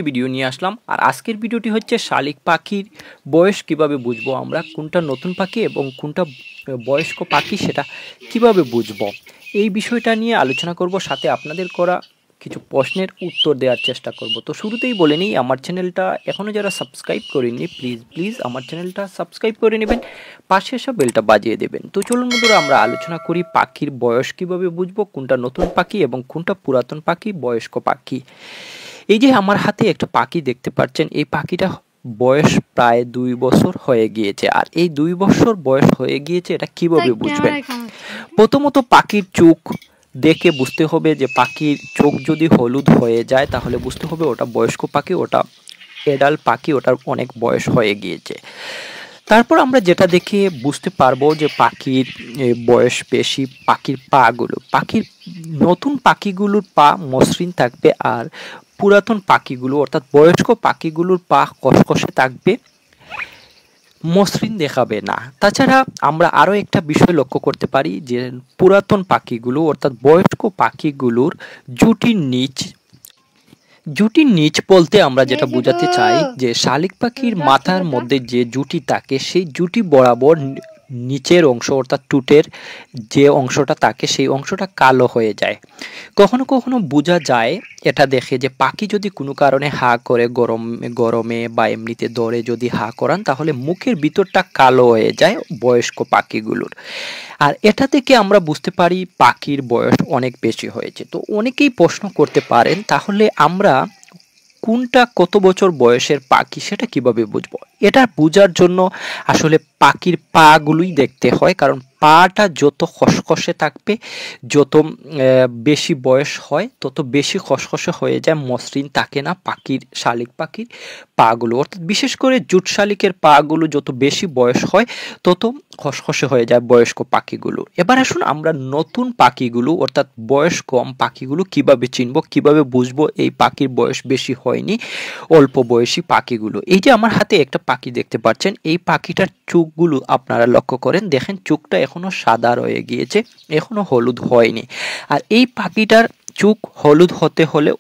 Video নিয়ে আসলাম। আর আজকের ভিডিওটি হচ্ছে শালিক পাখির বয়স কিভাবে বুঝবো আমরা, কোনটা নতুন পাখি এবং কোনটা বয়স্ক পাখি সেটা কিভাবে বুঝবো, এই বিষয়টা নিয়ে আলোচনা করব। সাথে আপনাদের করা কিছু প্রশ্নের উত্তর দেওয়ার চেষ্টা করব। তো শুরুতেই বলে নিই, আমার চ্যানেলটা এখনও যারা সাবস্ক্রাইব করেননি প্লিজ আমার চ্যানেলটা সাবস্ক্রাইব করে নেবেন, পাশে এসে বেলটা বাজিয়ে দেবেন। তো চলুন বন্ধুরা, আমরা আলোচনা করি পাখির বয়স কিভাবে বুঝবো, কোনটা নতুন পাখি এবং কোনটা পুরাতন পাখি, বয়স্ক পাখি। এই যে আমার হাতে একটা পাখি দেখতে পাচ্ছেন, এই পাখিটা বয়স প্রায় 2 বছর হয়ে গিয়েছে। আর এই 2 বছর বয়স হয়ে গিয়েছে, এটা কিভাবে বুঝবেন? প্রথমত পাখির চোখ দেখে বুঝতে হবে যে পাখির চোখ যদি হলুদ হয়ে যায় তাহলে বুঝতে হবে ওটা বয়স্ক পাখি, ওটা এডাল পাখি, ওটার অনেক বয়স হয়ে গিয়েছে। তারপর আমরা যেটা দেখে বুঝতে পারবো যে পাখির বয়স বেশি, পাখির নতুন পাখিগুলোর পা মসৃণ থাকবে, আর পুরাতন পাখিগুলো অর্থাৎ বয়স্ক পাখিগুলোর পা কসকসে থাকবে, মসৃণ দেখাবে না। তাছাড়া আমরা আরও একটা বিষয় লক্ষ্য করতে পারি যে পুরাতন পাখিগুলো অর্থাৎ বয়স্ক পাখিগুলোর জুটির নিচ বলতে আমরা যেটা বোঝাতে চাই যে শালিক পাখির মাথার মধ্যে যে জুটি থাকে সেই জুটি বরাবর নিচের অংশ অর্থাৎ টুটের যে অংশটা থাকে সেই অংশটা কালো হয়ে যায়। কখনো কখনো বোঝা যায় এটা দেখে যে পাখি যদি কোনো কারণে হা করে, গরমে বা এমনিতে দৌড়ে যদি হা করান তাহলে মুখের ভিতরটা কালো হয়ে যায় বয়স্ক পাখিগুলোর। আর এটা থেকে আমরা বুঝতে পারি পাখির বয়স অনেক বেশি হয়েছে। তো অনেকেই প্রশ্ন করতে পারেন, তাহলে আমরা কোনটা কত বছর বয়সের পাখি সেটা কিভাবে বুঝবো? এটা বোঝার জন্য আসলে পাখির পা গুলোই দেখতে হয়, কারণ পাটা যত খসখসে থাকবে, যত বেশি বয়স হয় তত বেশি খসখসে হয়ে যায়, মসৃণ থাকে না শালিক পাখির পাগুলো। অর্থাৎ বিশেষ করে জুট শালিকের পাগুলো যত বেশি বয়স হয় তত খসখসে হয়ে যায় বয়স্ক পাখিগুলো। এবার আসুন আমরা নতুন পাখিগুলো অর্থাৎ বয়স কম পাখিগুলো কিভাবে চিনবো, কিভাবে বুঝবো এই পাখির বয়স বেশি হয়নি, অল্প বয়সী পাখিগুলো। এই যে আমার হাতে একটা পাখি দেখতে পাচ্ছেন, এই পাখিটার চোখগুলো আপনারা লক্ষ্য করেন, দেখেন চোখটা এখনো সাদা রয়ে গিয়েছে, এখনো হলুদ হয়নি। আর এই পাখিটার চোখ হলুদ হতে হলে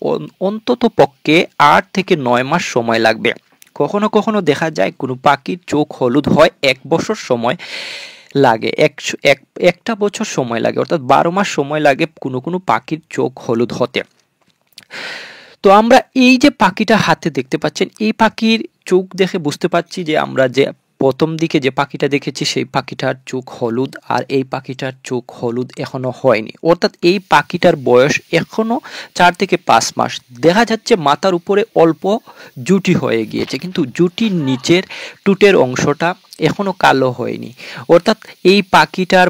অন্তত পক্ষে 8 থেকে 9 মাস সময় লাগবে। কখনো কখনো দেখা যায় কোনো পাখির চোখ হলুদ হয় 1 বছর সময় লাগে, একটা বছর সময় লাগে, অর্থাৎ 12 মাস সময় লাগে কোনো কোনো পাখির চোখ হলুদ হতে। তো আমরা এই যে পাখিটা হাতে দেখতে পাচ্ছেন, এই পাখির চোখ দেখে বুঝতে পারছি যে আমরা যে প্রথম দিকে যে পাখিটা দেখেছি সেই পাখিটার চোখ হলুদ, আর এই পাখিটার চোখ হলুদ এখনো হয়নি। অর্থাৎ এই পাখিটার বয়স এখনো 4 থেকে 5 মাস। দেখা যাচ্ছে মাথার উপরে অল্প জুটি হয়ে গিয়েছে, কিন্তু জুটির নিচের টুটের অংশটা এখনো কালো হয়নি। অর্থাৎ এই পাখিটার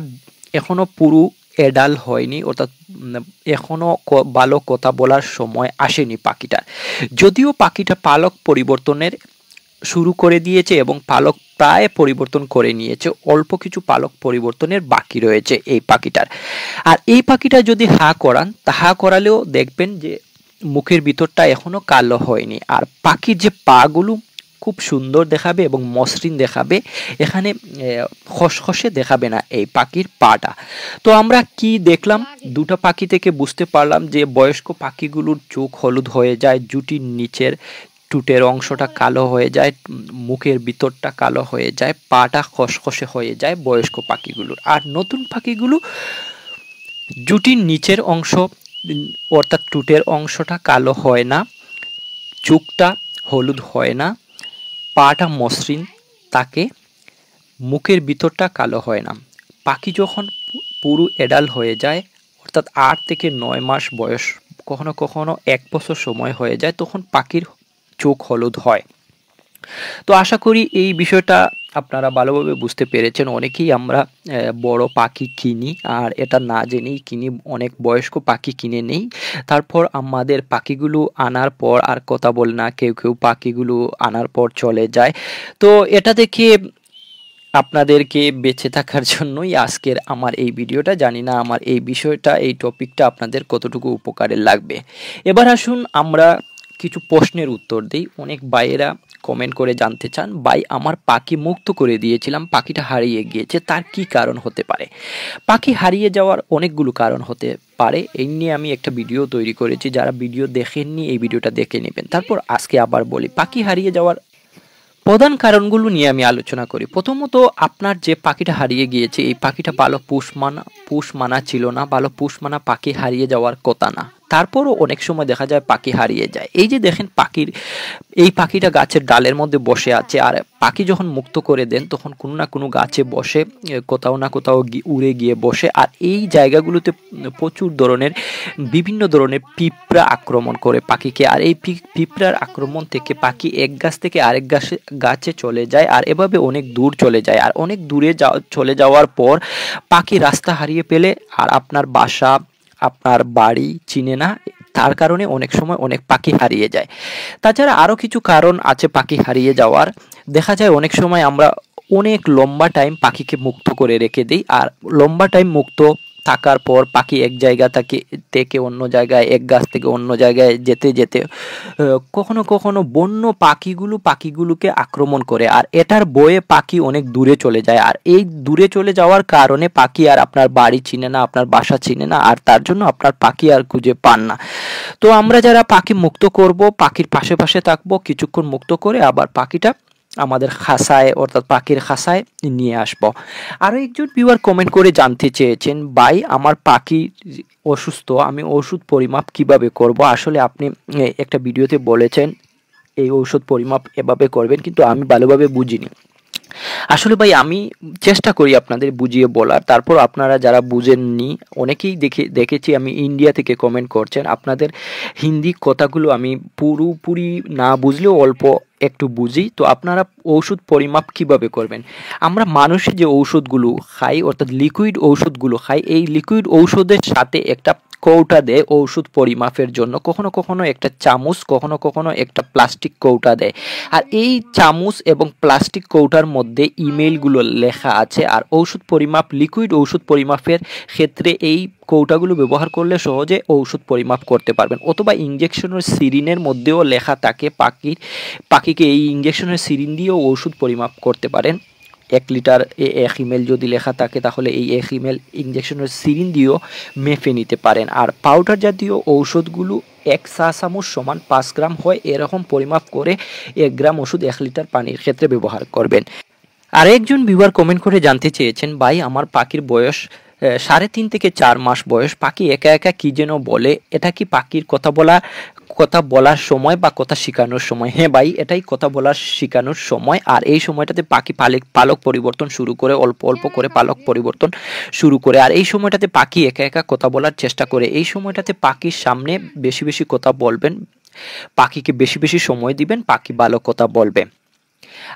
এখনো পুরো এডাল হয়নি, অর্থাৎ এখনো ভালো কথা বলার সময় আসেনি পাখিটার। যদিও পাখিটা পালক পরিবর্তনের শুরু করে দিয়েছে এবং পালক প্রায় পরিবর্তন করে নিয়েছে, অল্প কিছু পালক পরিবর্তনের বাকি রয়েছে এই পাখিটার। আর এই পাখিটা যদি হা করান, তা হা করালেও দেখবেন যে মুখের ভিতরটা এখনো কালো হয়নি। আর পাখির যে পাগুলো খুব সুন্দর দেখাবে এবং মসৃণ দেখাবে, এখানে খসখসে দেখাবে না এই পাখির পাটা। তো আমরা কি দেখলাম, দুটো পাখি থেকে বুঝতে পারলাম যে বয়স্ক পাখিগুলোর চোখ হলুদ হয়ে যায়, জুটির নিচের টুটের অংশটা কালো হয়ে যায়, মুখের ভিতরটা কালো হয়ে যায়, পাটা খসখসে হয়ে যায় বয়স্ক পাখিগুলোর। আর নতুন পাখিগুলো জুটির নিচের অংশ অর্থাৎ টুটের অংশটা কালো হয় না, চোখটা হলুদ হয় না, পাটা মসৃণ থাকে, মুখের ভিতরটা কালো হয় না। পাখি যখন পুরো এডাল হয়ে যায় অর্থাৎ 8 থেকে 9 মাস বয়স, কখনো কখনো 1 বছর সময় হয়ে যায়, তখন পাখির চোখ হলুদ হয়। তো আশা করি এই বিষয়টা আপনারা ভালোভাবে বুঝতে পেরেছেন। অনেকেই আমরা বড় পাখি কিনি আর এটা না জেনেই কিনি, অনেক বয়স্ক পাখি কিনে নেই, তারপর আমাদের পাখিগুলো আনার পর আর কথা বলে না, কেউ কেউ পাখিগুলো আনার পর চলে যায়। তো এটা দেখে আপনাদেরকে বেঁচে থাকার জন্যই আজকের আমার এই ভিডিওটা। জানি না আমার এই বিষয়টা, এই টপিকটা আপনাদের কতটুকু উপকারে লাগবে। এবার আসুন আমরা কিছু প্রশ্নের উত্তর দিই। অনেক ভাইয়েরা কমেন্ট করে জানতে চান, ভাই আমার পাখি মুক্ত করে দিয়েছিলাম, পাখিটা হারিয়ে গিয়েছে, তার কি কারণ হতে পারে? পাখি হারিয়ে যাওয়ার অনেকগুলো কারণ হতে পারে। এই নিয়ে আমি একটা ভিডিও তৈরি করেছি, যারা ভিডিও দেখেননি এই ভিডিওটা দেখে নেবেন। তারপর আজকে আবার বলি, পাখি হারিয়ে যাওয়ার প্রধান কারণগুলো নিয়ে আমি আলোচনা করি। প্রথমত, আপনার যে পাখিটা হারিয়ে গিয়েছে, এই পাখিটা ভালো পোষ মানা ছিল না, ভালো পোষ মানা পাখি হারিয়ে যাওয়ার কথা না। তারপরও অনেক সময় দেখা যায় পাখি হারিয়ে যায়। এই যে দেখেন এই পাখিটা গাছের ডালের মধ্যে বসে আছে, আর পাখি যখন মুক্ত করে দেন তখন কোনো না কোনো গাছে বসে, কোথাও না কোথাও উড়ে গিয়ে বসে। আর এই জায়গাগুলোতে প্রচুর ধরনের বিভিন্ন ধরনের পিঁপড়া আক্রমণ করে পাখিকে, আর এই পিঁপড়ার আক্রমণ থেকে পাখি এক গাছ থেকে আরেক গাছে চলে যায়, আর এভাবে অনেক দূর চলে যায়। আর অনেক দূরে চলে যাওয়ার পর পাখি রাস্তা হারিয়ে ফেলে, আর আপনার বাসা, আপনার বাড়ি চিনে না, তার কারণে অনেক সময় অনেক পাখি হারিয়ে যায়। তাছাড়া আরও কিছু কারণ আছে পাখি হারিয়ে যাওয়ার। দেখা যায় অনেক সময় আমরা অনেক লম্বা টাইম পাখিকে মুক্ত করে রেখে দিই, আর লম্বা টাইম মুক্ত থাকার পর পাখি এক জায়গা থেকে অন্য জায়গায়, এক গাছ থেকে অন্য জায়গায় যেতে যেতে কখনো কখনো বন্য পাখিগুলোকে আক্রমণ করে, আর এটার বয়ে পাখি অনেক দূরে চলে যায়। আর এই দূরে চলে যাওয়ার কারণে পাখি আর আপনার বাড়ি চিনে না, আপনার বাসা চিনে না, আর তার জন্য আপনার পাখি আর খুঁজে পান না। তো আমরা যারা পাখি মুক্ত করব, পাখির পাশে পাশে থাকবো, কিছুক্ষণ মুক্ত করে আবার পাখিটা আমাদের খাঁচায়, অর্থাৎ পাখির খাঁচায় নিয়ে আসব। আরও একজন ভিউয়ার কমেন্ট করে জানতে চেয়েছেন, ভাই আমার পাখি অসুস্থ, আমি ওষুধ পরিমাপ কিভাবে করব? আসলে আপনি একটা ভিডিওতে বলেছেন এই ঔষধ পরিমাপ এভাবে করবেন, কিন্তু আমি ভালোভাবে বুঝিনি। আসলে ভাই আমি চেষ্টা করি আপনাদের বুঝিয়ে বলার, তারপর আপনারা যারা বুঝেননি, অনেকেই দেখেছি আমি ইন্ডিয়া থেকে কমেন্ট করছেন, আপনাদের হিন্দি কথাগুলো আমি পুরোপুরি না বুঝলেও অল্প একটু বুঝি। তো আপনারা ঔষধ পরিমাপ কিভাবে করবেন? আমরা মানুষের যে ঔষধগুলো খাই, অর্থাৎ লিকুইড ঔষধগুলো খাই, এই লিকুইড ঔষধের সাথে একটা কৌটা দেয় ঔষধ পরিমাপের জন্য। কখনো কখনো একটা চামচ, কখনো কখনো একটা প্লাস্টিক কৌটা দেয়। আর এই চামচ এবং প্লাস্টিক কৌটার মধ্যে ইমেইলগুলো লেখা আছে। আর ঔষধ পরিমাপ, লিকুইড ঔষধ পরিমাপের ক্ষেত্রে এই কৌটাগুলো ব্যবহার করলে সহজে ঔষধ পরিমাপ করতে পারবেন। অথবা ইঞ্জেকশনের সিরিনের মধ্যেও লেখা থাকে, পাখিকে এই ইঞ্জেকশনের সিরিন দিয়েও ওষুধ পরিমাপ করতে পারেন। 1 লিটার 1 ml যদি লেখা থাকে, তাহলে এই 1 ml ইঞ্জেকশনের সিরিন দিয়েও মেপে নিতে পারেন। আর পাউডার জাতীয় ঔষধগুলো 1 চা চামচ সমান 5 গ্রাম হয়, এরকম পরিমাপ করে 1 গ্রাম ওষুধ 1 লিটার পানির ক্ষেত্রে ব্যবহার করবেন। আর একজন ভিউয়ার কমেন্ট করে জানতে চেয়েছেন, ভাই আমার পাখির বয়স 3.5 থেকে 4 মাস বয়স, পাখি একা একা কি যেন বলে, এটা কি পাখির কথা বলার সময় বা কথা শেখানোর সময়? হ্যাঁ ভাই, এটাই কথা বলার শেখানোর সময়। আর এই সময়টাতে পাখি পালক পরিবর্তন শুরু করে, অল্প অল্প করে পালক পরিবর্তন শুরু করে। আর এই সময়টাতে পাখি একা একা কথা বলার চেষ্টা করে। এই সময়টাতে পাখির সামনে বেশি বেশি কথা বলবেন, পাখিকে বেশি বেশি সময় দিবেন, পাখি ভালো কথা বলবে।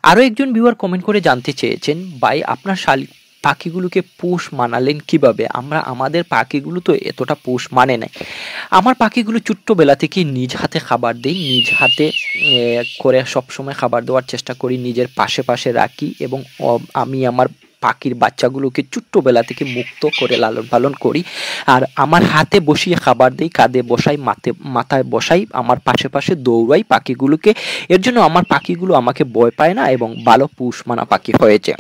আরও একজন ভিউয়ার কমেন্ট করে জানতে চেয়েছেন, ভাই আপনার শালিক পাখিগুলোকে পোষ মানালেন কিভাবে? আমাদের পাখিগুলো তো এতটা পোষ মানে নাই। আমার পাখিগুলো ছোট্টবেলা থেকে নিজ হাতে খাবার দিই, নিজ হাতে করে সবসময় খাবার দেওয়ার চেষ্টা করি, নিজের পাশে পাশে রাখি, এবং আমি আমার পাখির বাচ্চাগুলোকে ছোট্টবেলা থেকে মুক্ত করে লালন পালন করি। আর আমার হাতে বসিয়ে খাবার দিই, কাঁধে বসাই, মাথায় বসাই, আমার পাশে পাশে দৌড়াই পাখিগুলোকে। এর জন্য আমার পাখিগুলো আমাকে ভয় পায় না এবং ভালো পোষ মানা পাখি হয়েছে।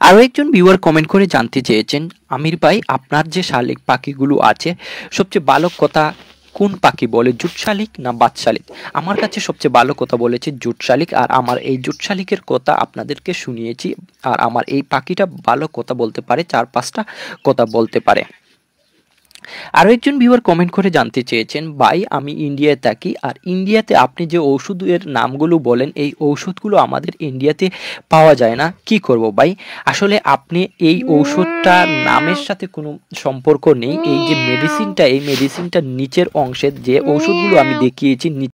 আরও একজন ভিউয়ার কমেন্ট করে জানতে চেয়েছেন, আমির ভাই আপনার যে শালিক পাখিগুলো আছে, সবচেয়ে ভালো কথা কোন পাখি বলে, জুট শালিক না বাজ শালিক? আমার কাছে সবচেয়ে ভালো কথা বলেছে জুট শালিক। আর আমার এই জুট শালিকের কথা আপনাদেরকে শুনিয়েছি। আর আমার এই পাখিটা ভালো কথা বলতে পারে, 4-5টা কথা বলতে পারে। আরও একজন ভিউয়ার কমেন্ট করে জানতে চেয়েছেন, ভাই আমি ইন্ডিয়ায় থাকি, আর ইন্ডিয়াতে আপনি যে ওষুধের নামগুলো বলেন, এই ওষুধগুলো আমাদের ইন্ডিয়াতে পাওয়া যায় না, কি করব ভাই? আসলে আপনি এই ওষুধটা নামের সাথে কোনো সম্পর্ক নেই। এই যে মেডিসিনটা, এই মেডিসিনটা নিচের অংশের যে ওষুধগুলো আমি দেখিয়েছি,